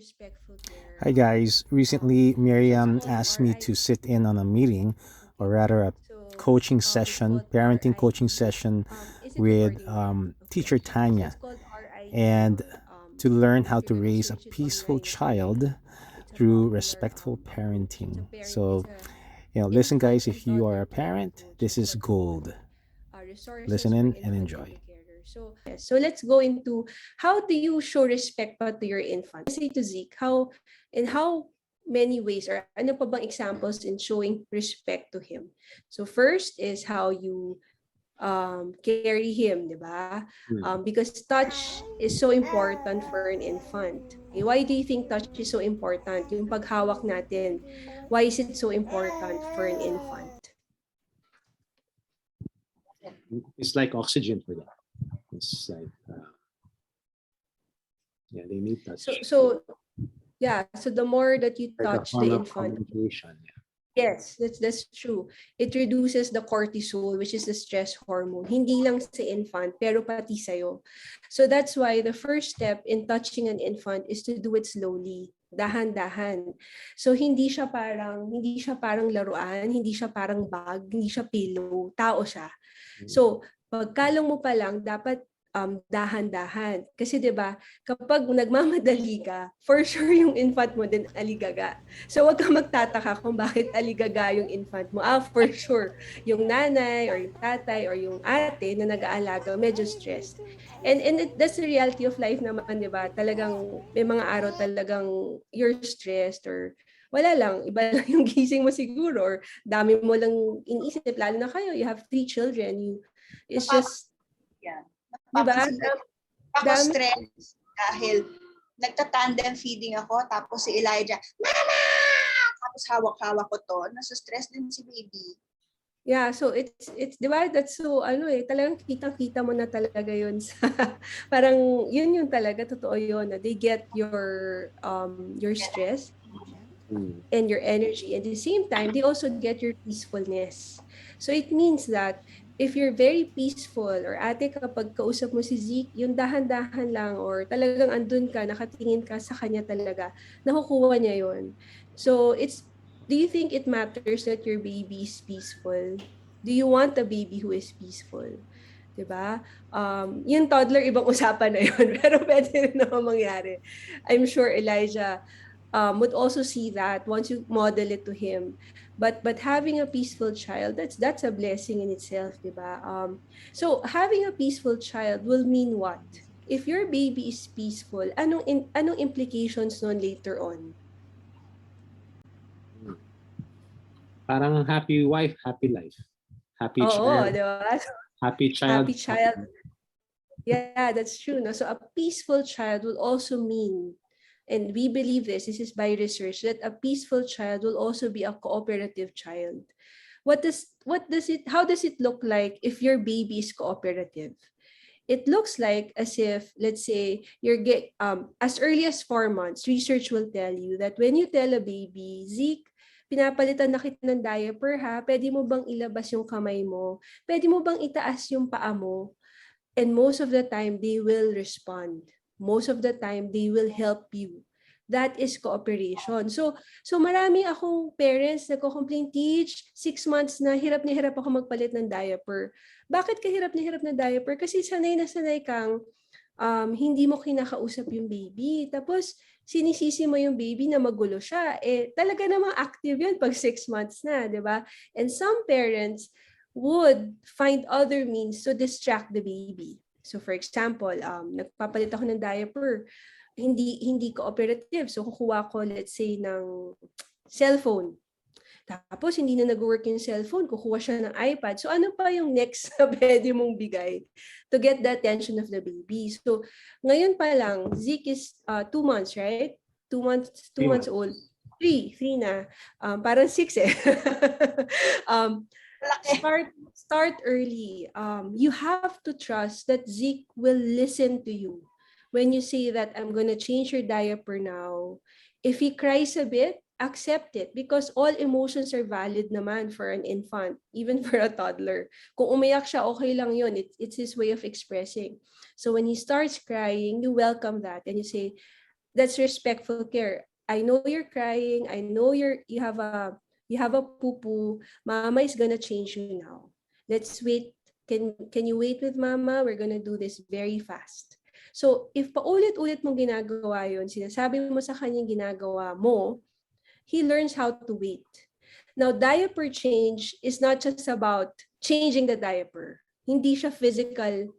respectful care Hi guys. Recently, as a Miriam home asked or me I to sit in on a meeting, or okay. rather a So coaching it's session, called parenting coaching RID. session Is it with recording now? Okay. Teacher So Tanya, it's called RID and or to learn how if you're to gonna raise a search it peaceful online, it's child RID. It's a through popular respectful approach. It's a parenting. parent. It's So, a listen, infant guys, and if you are toddler a care parent, approach. this That's is what we call gold. it. Resources Listen for in and infant enjoy. educators. So yes, so let's go into how do you show respect pa to your infant? Say to Zeke, how in how many ways or ano pa bang examples in showing respect to him? So first is how you carry him, di ba? Hmm. Because touch is so important for an infant. Okay, why do you think touch is so important? Yung paghawak natin, why is it so important for an infant? It's like oxygen for them. It's like, yeah, they need So, touch. so yeah, so the more that you Like a touch the form of infant, communication. Yeah. yes, that's true. It reduces the cortisol, which is the stress hormone. Hindi lang sa infant, pero pati sa'yo. So that's why the first step in touching an infant is to do it slowly, dahan-dahan. So hindi siya parang laruan, hindi siya parang bag, hindi siya pillow, tao siya. So, pagkalong mo pa lang, dapat dahan-dahan. Kasi 'di ba, kapag nagmamadali ka, for sure yung infant mo din aligaga. So, wag kang magtataka kung bakit aligaga yung infant mo. For sure, yung nanay or yung tatay or yung ate na nag-aalaga, medyo stressed. That's the reality of life naman, 'di ba? Talagang may mga araw talagang you're stressed or wala lang, iba lang yung gising mo siguro or dami mo lang iniisip, lalo na kayo, you have 3 children, it's Napapa just, yan. 'di ba? Napapansin ko ako Dami. stress dahil nagta-tandem feeding ako tapos si Elijah, "Mama!" Tapos hawak-hawak ko 'to. Nasa-stress din si baby. Yeah, so it's 'di ba, that's so talagang kitang-kita mo na talaga 'yun sa parang 'yun yung talaga totoo 'yun na they get your stress and your energy. And at the same time, they also get your peacefulness. So it means that if you're very peaceful or ate kapag kausap mo si Zeke, yung dahan-dahan lang or talagang andun ka, nakatingin ka sa kanya talaga, nakukuha niya yon. So do you think it matters that your baby is peaceful? Do you want a baby who is peaceful? 'Di ba? Yung toddler, ibang usapan na yun. Pero pwede rin naman mangyari. I'm sure Elijah would also see that once you model it to him. But having a peaceful child, that's a blessing in itself, diba? So having a peaceful child will mean what? If your baby is peaceful, anong implications nun later on? Parang happy wife, happy life. Happy Oo, child, di ba? happy child, Happy child. Yeah, that's true. No? So a peaceful child will also mean, and we believe this is by research, that a peaceful child will also be a cooperative child. How does it look like if your baby is cooperative? It looks like as if, let's say, as early as 4 months, research will tell you that when you tell a baby, Zeke, pinapalitan na kita ng diaper ha, pwede mo bang ilabas yung kamay mo? Pwede mo bang itaas yung paa mo? And most of the time, they will respond. Most of the time, they will help you. That is cooperation. So marami akong parents nagko-complain, Teach, 6 months na hirap ako magpalit ng diaper. Bakit ka hirap na hirap na diaper? Kasi sanay na sanay kang hindi mo kinakausap yung baby. Tapos, sinisisi mo yung baby na magulo siya. Talaga namang active yun pag 6 months na, di ba? And some parents would find other means to distract the baby. So for example, nagpapalit ako ng diaper, hindi cooperative. So kukuha ko, let's say, ng cellphone. Tapos hindi na nag-work yung cellphone, kukuha siya ng iPad. So ano pa yung next na pwede mong bigay to get the attention of the baby? So ngayon pa lang, Zeke is 2 months, right? 2 months old. Three na. Parang 6 eh. Start early. You have to trust that Zeke will listen to you. When you say that I'm gonna change your diaper now, if he cries a bit, accept it because all emotions are valid naman for an infant, even for a toddler. Kung umiyak siya, okay lang yun. It's his way of expressing. So when he starts crying, you welcome that and you say, That's respectful care. I know you're crying. I know you have a poo-poo. Mama is gonna change you now. Let's wait. Can you wait with mama? We're gonna do this very fast. So if paulit-ulit mong ginagawa yun, sinasabi mo sa kanyang ginagawa mo, he learns how to wait. Now, diaper change is not just about changing the diaper. Hindi siya physical,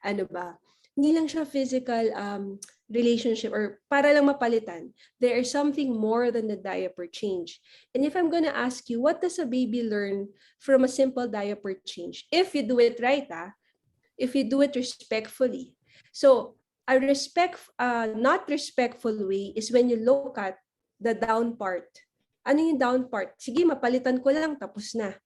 ano ba? Hindi lang siya physical relationship or para lang mapalitan. There is something more than the diaper change. And if I'm gonna ask you, what does a baby learn from a simple diaper change? If you do it right, if you do it respectfully. So a not respectful way is when you look at the down part. Ano yung down part? Sige, mapalitan ko lang, tapos na.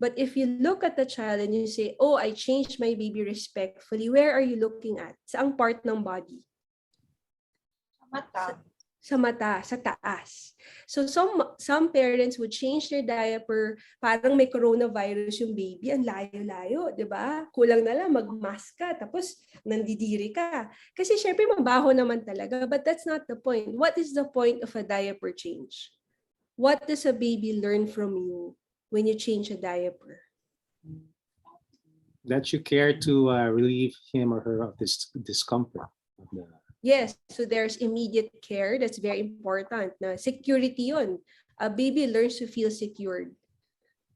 But if you look at the child and you say, oh, I changed my baby respectfully, where are you looking at? Saang part ng body? Mata. Sa mata, sa taas. So some parents would change their diaper, parang may coronavirus yung baby, ang layo-layo, di ba? Kulang na lang, mag-mask ka, tapos nandidiri ka. Kasi syempre mabaho naman talaga, but that's not the point. What is the point of a diaper change? What does a baby learn from you when you change a diaper? That you care to relieve him or her of this discomfort. Yes, so there's immediate care. That's very important. Na security yun. A baby learns to feel secured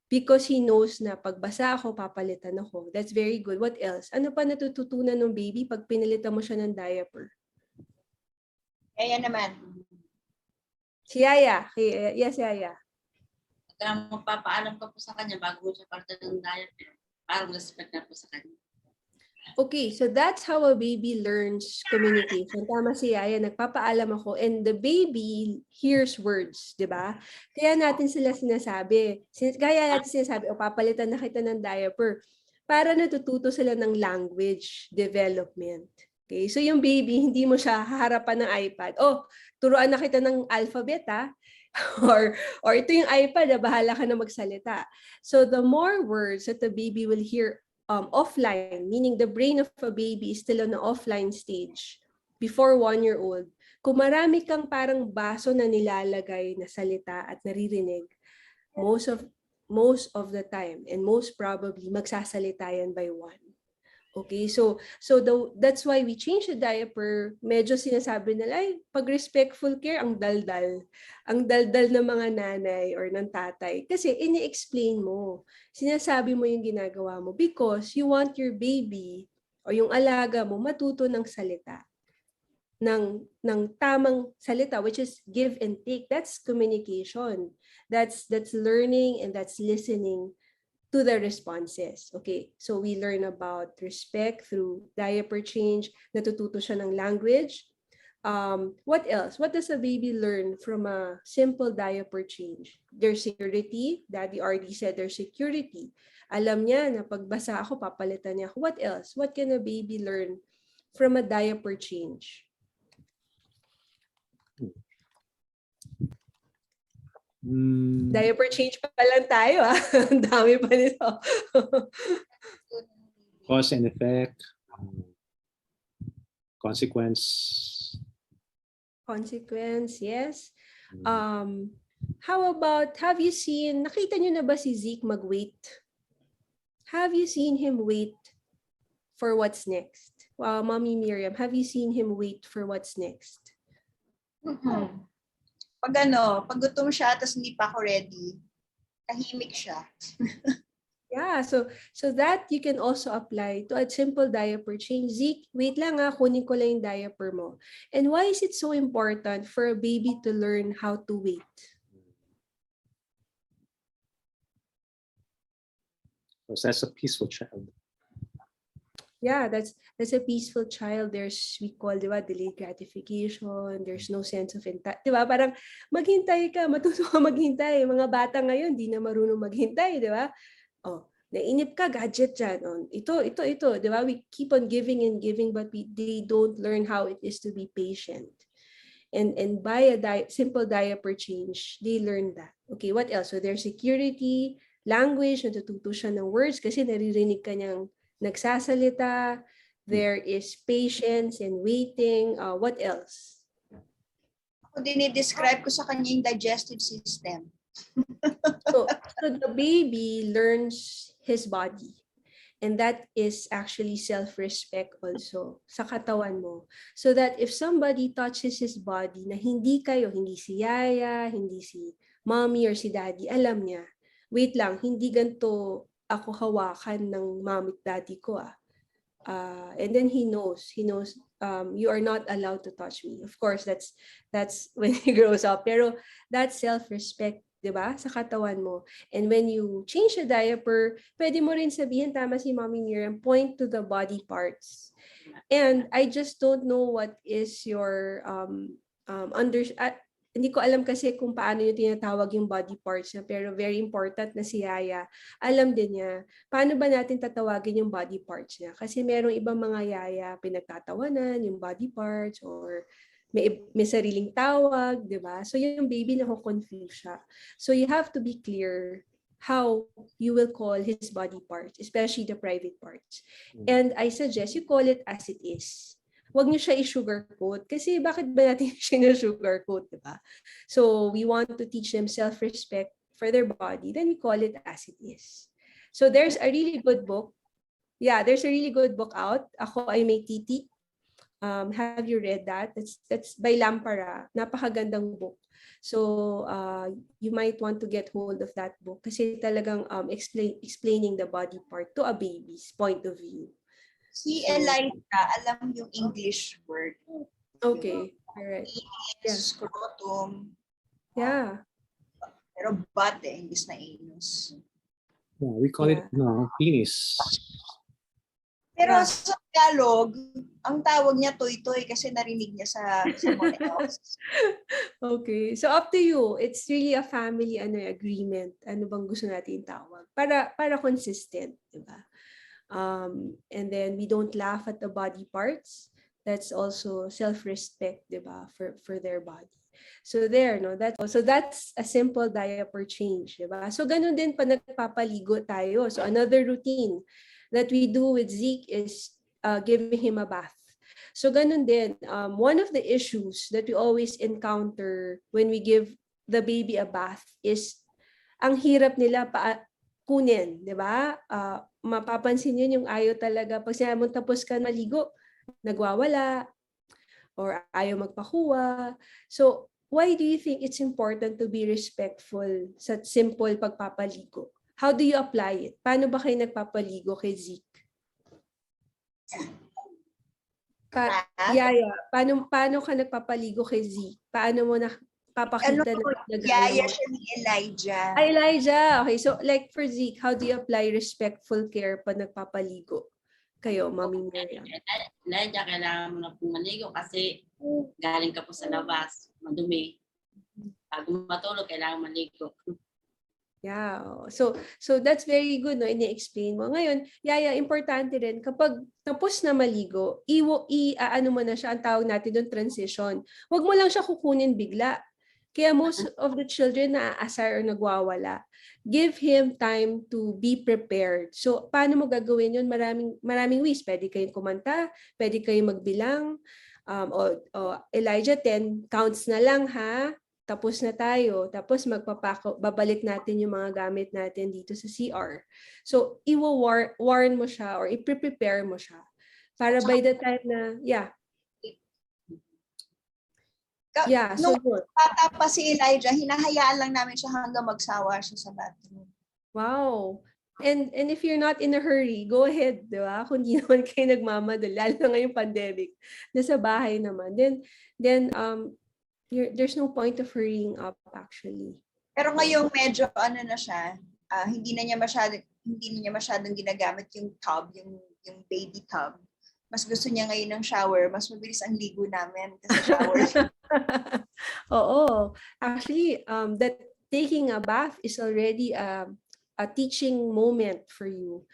because he knows na pag basa ako, papalitan ako. That's very good. What else? Ano pa natututunan ng baby pag pinalitan mo siya ng diaper? Kaya naman. Si Yaya. Yes, Yaya. Magpapaalam ka po sa kanya bago siya parte ng diaper. Parang respect na po sa kanya. Okay, so that's how a baby learns communication. Tama si Yaya, nagpapaalam ako and the baby hears words, di ba? Kaya natin sila sinasabi. Kaya natin sinasabi, o papalitan na kita ng diaper para natututo sila ng language development. Okay, so yung baby, hindi mo siya haharapan ng iPad. Oh, turuan na kita ng alphabet, ha? or ito yung iPad, bahala ka na magsalita. So the more words that the baby will hear offline, meaning the brain of a baby is still on the offline stage before 1-year-old. Kung marami kang parang baso na nilalagay na salita at naririnig, most of the time and most probably magsasalita yan by one. Okay, so that's why we change the diaper. Medyo sinasabi nila, ay, pag respectful care, ang daldal. Ang daldal ng mga nanay or ng tatay. Kasi ini-explain mo. Sinasabi mo yung ginagawa mo because you want your baby o yung alaga mo matuto ng salita. Ng tamang salita, which is give and take. That's communication. That's learning and that's listening to the responses. Okay, so we learn about respect through diaper change, natututo siya ng language. What else? What does a baby learn from a simple diaper change? Their security. Daddy Ardy said their security. Alam niya na pagbasa ako, papalitan niya ako. What else? What can a baby learn from a diaper change? Diaper change pa lang tayo, ah. Ang dami pa nito. Cause and effect, consequence. Consequence, yes. How about, nakita nyo na ba si Zeke mag-wait? Have you seen him wait for what's next? Wow, Mommy Miriam, have you seen him wait for what's next? Pag gutom siya, tapos hindi pa ako ready, tahimik siya. Yeah, so that you can also apply to a simple diaper change. Zeke, wait lang kunin ko lang yung diaper mo. And why is it so important for a baby to learn how to wait? Because that's a peaceful child. Yeah, that's a peaceful child. We call, di ba, delayed gratification. There's no sense of di ba? Parang maghintay ka, matuto ka maghintay. Mga bata ngayon, di na marunong maghintay, di ba? Oh, nainip ka, gadget dyan. Oh, ito, di ba? We keep on giving and giving, but they don't learn how it is to be patient. And by a simple diaper change, they learn that. Okay, what else? So there's security, language, natututo siya ng words kasi naririnig ka niyang nagsasalita, There is patience and waiting. What else? Ako dinidescribe ko sa kanya yung digestive system. So the baby learns his body. And that is actually self-respect also sa katawan mo. So that if somebody touches his body na hindi kayo, hindi si Yaya, hindi si mommy or si daddy, alam niya, wait lang, hindi ganito ako hawakan ng mommy at daddy ko ah. And then he knows you are not allowed to touch me. Of course, that's when he grows up. Pero that's self-respect, 'di ba? Sa katawan mo. And when you change a diaper, pwede mo rin sabihin, tama si Mommy Miriam, point to the body parts. And I just don't know what is your hindi ko alam kasi kung paano yung tinatawag yung body parts niya, pero very important na si Yaya. Alam din niya, paano ba natin tatawagin yung body parts niya? Kasi merong ibang mga Yaya pinagtatawanan yung body parts or may sariling tawag, di ba? So yung baby nako-confuse siya. So you have to be clear how you will call his body parts, especially the private parts. And I suggest you call it as it is. Huwag niyo siya i-sugarcoat kasi bakit ba natin siya i-sugarcoat, di ba? So we want to teach them self-respect for their body, then we call it as it is. So there's a really good book. Yeah, there's a really good book out. Ako ay may titi. Have you read that? That's by Lampara. Napakagandang book. So you might want to get hold of that book kasi talagang explaining the body part to a baby's point of view. Si Elijah, alam yung English word. Okay, alright. Yeah. Scrotum. Yeah. Pero butt imbis na anus. Yeah, we call it penis. Pero Yeah. sa Tagalog, ang tawag niya toy-toy kasi narinig niya sa someone else. Okay. So up to you. It's really a family agreement. Ano bang gusto natin tawag? Para consistent, 'di ba? And then we don't laugh at the body parts. That's also self-respect, 'di ba? For their body. So there, no, that's a simple diaper change, 'di ba? So ganun din pa nagpapaligo tayo. So another routine that we do with Zeke is giving him a bath. So ganun din, one of the issues that we always encounter when we give the baby a bath is ang hirap nila kunin, 'di ba? Mapapansin yun yung ayaw talaga. Pag sinabi mo tapos ka maligo, nagwawala or ayaw magpakuha. So why do you think it's important to be respectful sa simple pagpapaligo? How do you apply it? Paano ba kayo nagpapaligo kay Zeke? Yaya, paano ka nagpapaligo kay Zeke? Paano mo papakita na Yaya siya ni Elijah. Ay, Elijah. Okay, so like for Zeke, how do you apply respectful care pag nagpapaligo? Kayo, Mami Miriam. Elijah, kailangan mo na pong maligo kasi galing ka po sa labas, madumi. Bago matulog, kailangan maligo. Yeah. So that's very good, no? Ini-explain mo. Ngayon, Yaya, importante rin kapag tapos na maligo, ano mo na siya, ang tawag natin doon transition. Huwag mo lang siya kukunin bigla. Kaya most of the children naaasar or nagwawala. Give him time to be prepared. So, paano mo gagawin yun? Maraming ways. Pwede kayong kumanta, pwede kayong magbilang. Elijah, 10 counts na lang, ha? Tapos na tayo. Tapos babalik natin yung mga gamit natin dito sa CR. So, i-warn mo siya or i-prepare mo siya. Para by the time na, so Nung bata pa si Elijah, hinahayaan lang namin siya hanggang magsawa siya sa bathroom. Wow. And if you're not in a hurry, go ahead, di ba? Kung di naman kayo nagmamadali, lalo na ngayong pandemic, nasa bahay naman. Then there's no point of hurrying up actually. Pero ngayong medyo na siya, hindi na niya masyadong ginagamit yung tub, yung baby tub. Mas gusto niya ngayon ng shower, mas mabilis ang ligo namin kasi shower. Oo. Actually, that taking a bath is already a teaching moment for you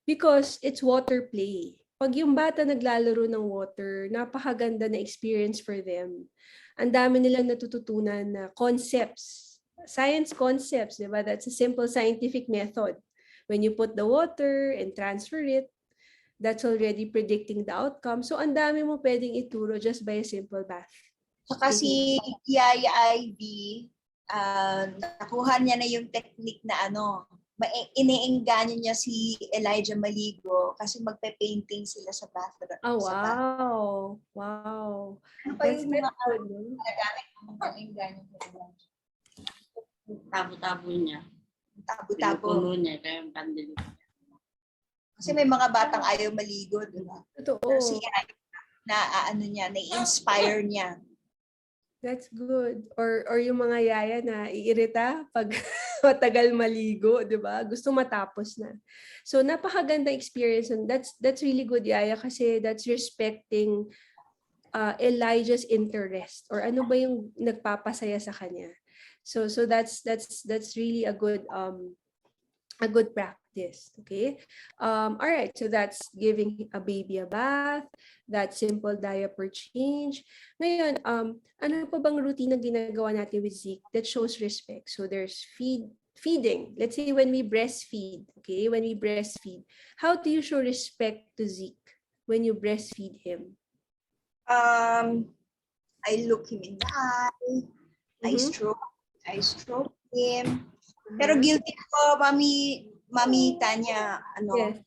because it's water play. Pag yung bata naglalaro ng water, napakaganda na experience for them. Ang dami nilang natututunan na concepts, science concepts, di ba? That's a simple scientific method. When you put the water and transfer it, that's already predicting the outcome. So ang dami mo pwedeng ituro just by a simple bath. Saka si Yaya Ivy, nakuha niya na yung technique na iniengganyo niya si Elijah maligo kasi magpe-painting sila sa bathroom. Oh, sa wow. Wow. Ano pa That's yung mga good, no? ginagamit ng pang-engganyo ko? Tabo-tabo niya. Tabo-tabo. Pinupuno niya, kaya yung pandili. Kasi may mga batang ayaw maligo, di ba? Totoo. Pero si Yaya, na-inspire niya. That's good. Or yung mga yaya na iirita pag matagal maligo, 'di ba? Gusto matapos na. So napakaganda experience and that's really good, yaya, kasi that's respecting Elijah's interest or ano ba yung nagpapasaya sa kanya. So that's really a good practice, okay? All right, so that's giving a baby a bath, that simple diaper change. Ngayon, ano pa bang routine na ginagawa natin with Zeke that shows respect? So there's feeding. Let's say when we breastfeed, okay? When we breastfeed, how do you show respect to Zeke when you breastfeed him? I look him in the eye. I stroke him. Pero guilty ako, Mami Tanya, Yes.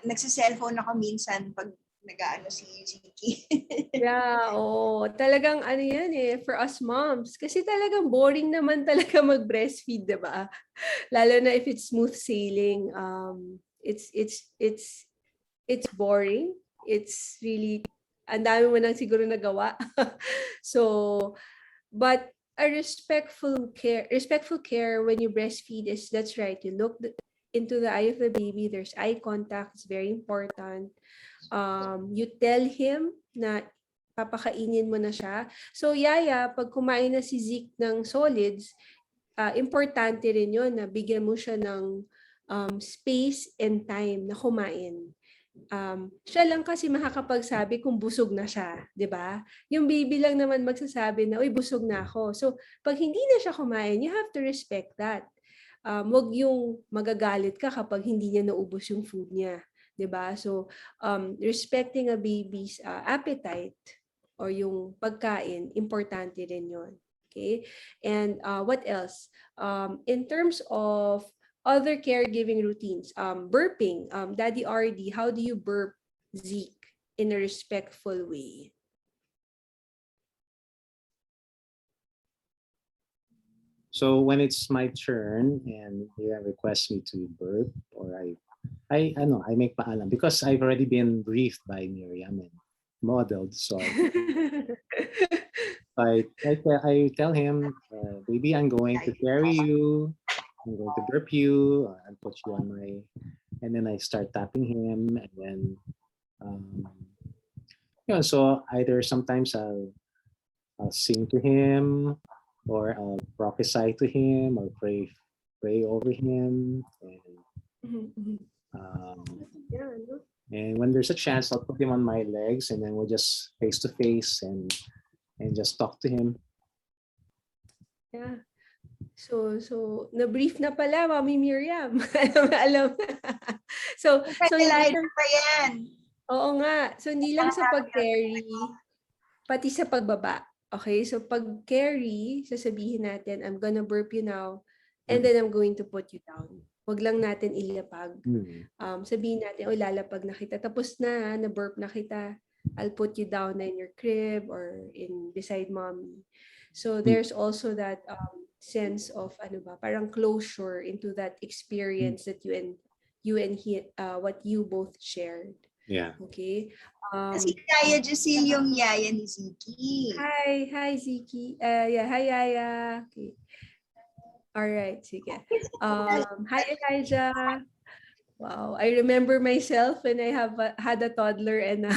nagsi-cellphone ako minsan pag nag-aano si Ziki. Yeah, oo. Talagang ano yan for us moms. Kasi talagang boring naman talaga mag-breastfeed, diba? Lalo na if it's smooth sailing. It's boring. It's really, ang dami mo nang siguro nagawa. So, but a respectful care when you breastfeed that's right. You look into the eye of the baby. There's eye contact. It's very important. You tell him na papakainin mo na siya. So, yaya, pag kumain na si Zeke ng solids, importante rin yun na bigyan mo siya ng space and time na kumain. Siya lang kasi makakapagsabi kung busog na siya, 'di ba? Yung baby lang naman magsasabi na, "Uy, busog na ako." So, pag hindi na siya kumain, you have to respect that. Wag yung magagalit ka kapag hindi niya naubos yung food niya, 'di ba? So, respecting a baby's appetite or yung pagkain, importante rin 'yon. Okay? And what else? In terms of other caregiving routines, burping, Daddy Ardy, how do you burp Zeke in a respectful way? So when it's my turn and Miriam requests me to burp, or I make paalam because I've already been briefed by Miriam and modeled. So I tell him, baby, I'm going to carry you. I'm going to burp you. I'll put you on my, and then I start tapping him, and then, so either sometimes I'll sing to him, or I'll prophesy to him, or pray over him, and when there's a chance, I'll put him on my legs, and then we'll just face to face and just talk to him. Yeah. So na-brief na pala, Mami Miriam. alam. So Elijah pa yan. Oo nga. So hindi lang sa pag-carry, pati sa pagbaba. Okay? So pag-carry, sasabihin natin, I'm gonna burp you now, and then I'm going to put you down. Wag lang natin ilapag. Sabihin natin, lalapag na kita. Tapos na-burp na kita. I'll put you down in your crib or beside mommy. So there's also that sense of parang closure into that experience that you and he what you both shared. Yeah. Okay. Kasi Yaya Giselle yung yaya ni Ziki. Hi Ziki. Yeah, hi Yaya. Okay. All right, sige. Hi Elijah. Wow, I remember myself when I had a toddler and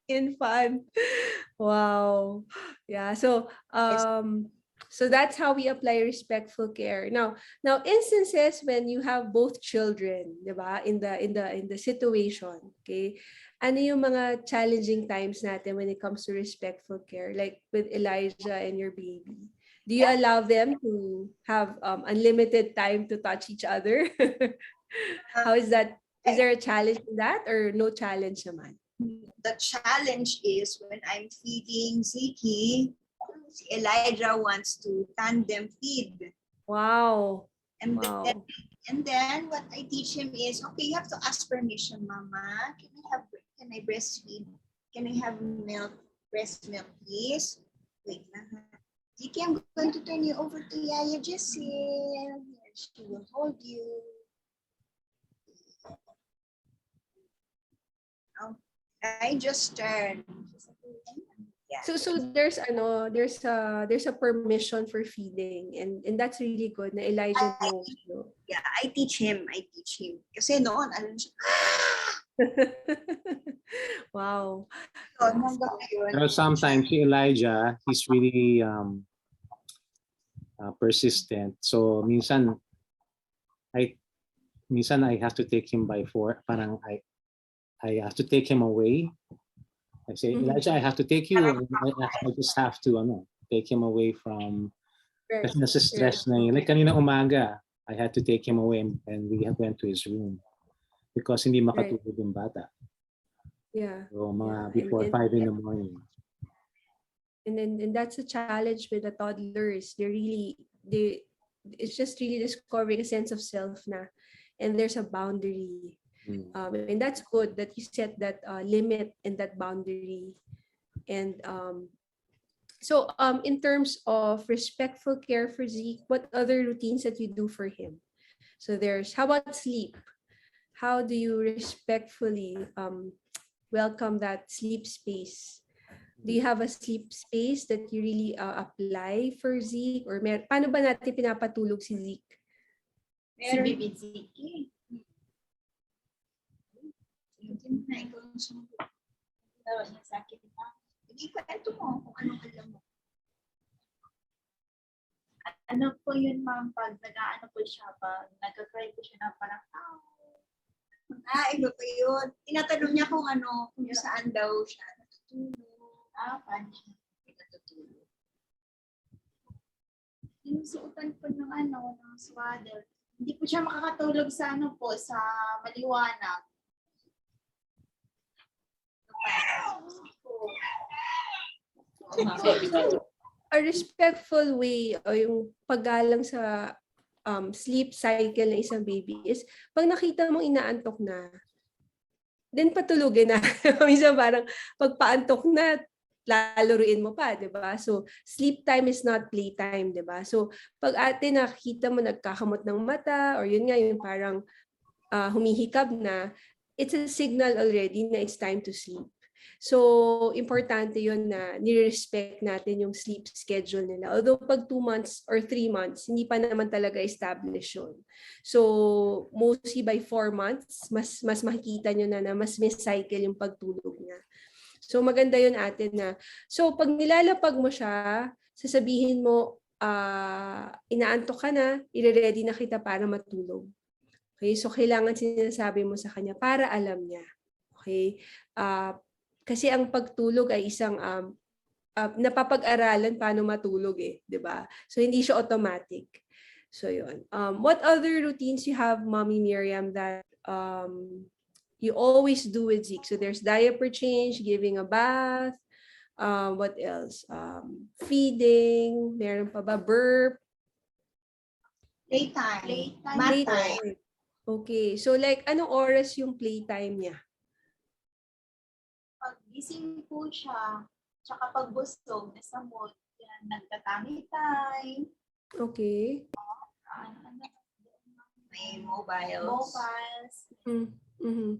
infant. Wow. Yeah, so that's how we apply respectful care. Now instances when you have both children, 'di ba? In the situation, okay? Ano yung mga challenging times natin when it comes to respectful care, like with Elijah and your baby? Do you allow them to have unlimited time to touch each other? How is that Is there a challenge in that or no challenge naman? The challenge is when I'm feeding Ziki, si Elijah wants to tandem feed. Wow. And Wow. then what I teach him is, okay, you have to ask permission, Mama. Can I breastfeed? Can I have milk, breast milk, please? Wait na. Ziki, I'm going to turn you over to Yaya Jessil. She will hold you. Oh, I just turned. Yeah. So there's a permission for feeding and that's really good na Elijah knows. No? Yeah, I teach him. Kasi noon, ano siya, Wow. so, hanggang ngayon, Pero sometimes si Elijah, he's really persistent. So minsan I have to take him by force. Parang I have to take him away. I say, Elijah, I have to take you. I just have to take him away from. Right. Kasi nasa stress na yun. Like kanina umaga, I had to take him away and we went to his room because hindi makatulog yung bata. Yeah. So mga Yeah. before 5 in the morning. And that's a challenge with the toddlers. It's just really discovering a sense of self na, and there's a boundary. And that's good that you set that limit and that boundary. And so in terms of respectful care for Zeke, what other routines that you do for him? So how about sleep? How do you respectfully welcome that sleep space? Do you have a sleep space that you really apply for Zeke? Or paano ba natin pinapatulog si Zeke? Si Baby Ziki. Hindi kwento mo kung anong alam mo. Ano po yun, ma'am, pag nag-aano po siya, pag nag-cry po siya na parang, Iba pa yun. Tinatanong niya kung saan daw siya natutulog. paano siya natutulog. Yung suotan po ng swaddle. Hindi po siya makakatulog sa sa maliwanag. A respectful way o yung paggalang sa sleep cycle ng isang baby is pag nakita mong inaantok na, then patulugin na. Minsan parang pagpaantok na, lalaruin mo pa, di ba? So, sleep time is not playtime, di ba? So, pag ate nakita mo nagkakamot ng mata or yun nga, yung parang humihikab na, it's a signal already na it's time to sleep. So, importante yun na nire-respect natin yung sleep schedule nila. Although pag 2 months or 3 months, hindi pa naman talaga establish yun. So, mostly by 4 months, mas makikita nyo na mas may cycle yung pagtulog niya. So, maganda yun atin na. So, pag nilalapag mo siya, sasabihin mo, inaantok ka na, ire-ready na kita para matulog. Okay? So, kailangan sinasabi mo sa kanya para alam niya. Okay? Kasi ang pagtulog ay isang napapag-aralan paano matulog 'di ba? So hindi siya automatic. So yun. What other routines you have, Mommy Miriam, that you always do with Zeke? So there's diaper change, giving a bath, what else? Feeding, meron pa ba burp? Playtime. Playtime. Okay. So like anong oras yung playtime niya? Pag gising po siya, tsaka pag busog, nasa mood, yan, nagtatamay time. Okay. May mobiles. Mm-hmm.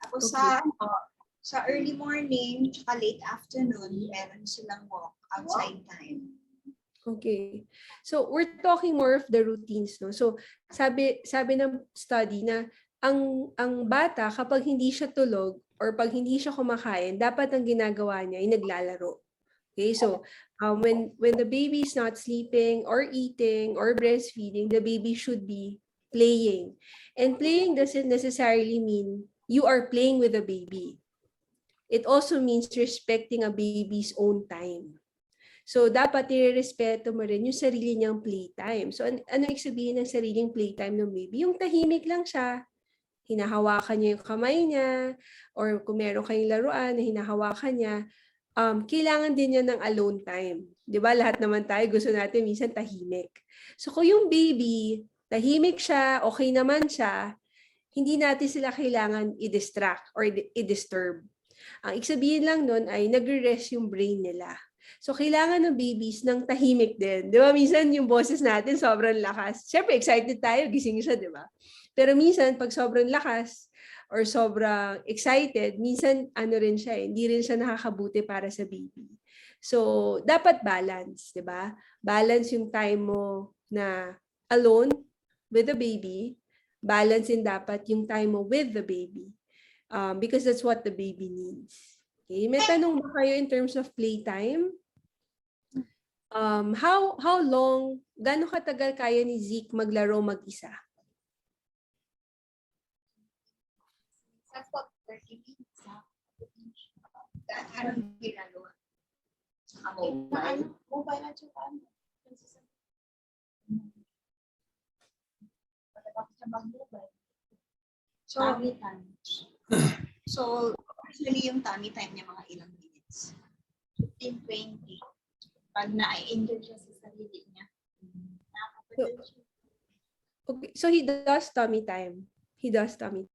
Tapos Okay. sa early morning, tsaka late afternoon, meron silang walk outside time. Okay. So we're talking more of the routines, no? So sabi ng study na ang bata kapag hindi siya tulog or pag hindi siya kumakain, dapat ang ginagawa niya ay naglalaro. Okay? So when the baby is not sleeping or eating or breastfeeding, the baby should be playing. And playing doesn't necessarily mean you are playing with the baby. It also means respecting a baby's own time. So, dapat i-respeto mo rin yung sarili niyang playtime. So, ano ibig sabihin ng sariling playtime ng baby? Yung tahimik lang siya. hinahawakan niya yung kamay niya, or kung meron kayong laruan na hinahawakan niya, kailangan din niya ng alone time. 'Di ba? Lahat naman tayo gusto natin minsan tahimik. So kung yung baby, tahimik siya, okay naman siya, hindi natin sila kailangan i-distract or i-disturb. Ang ibig sabihin lang nun ay nagre-rest yung brain nila. So, kailangan ng babies ng tahimik din. Di ba? Minsan yung boses natin sobrang lakas. Siyempre, excited tayo, gising siya, di ba? Pero minsan, pag sobrang lakas or sobrang excited, minsan ano rin siya, hindi rin siya nakakabuti para sa baby. So, dapat balance, di ba? Balance yung time mo na alone with the baby. Balance din dapat yung time mo with the baby. Because that's what the baby needs. Okay? May tanong ba kayo in terms of playtime? How long, gaano katagal kaya ni Zeke maglaro mag-isa? Sa 30 minutes. Anong ginagawa? Mobile at saka ano. Pagkatapos na mag-mobile. So, so actually yung tummy time niya mga ilang minutes? 15-20. Pag na-enjoy siya sa sarili niya. Nakakapagod siya. Okay. So he does tummy time. He does tummy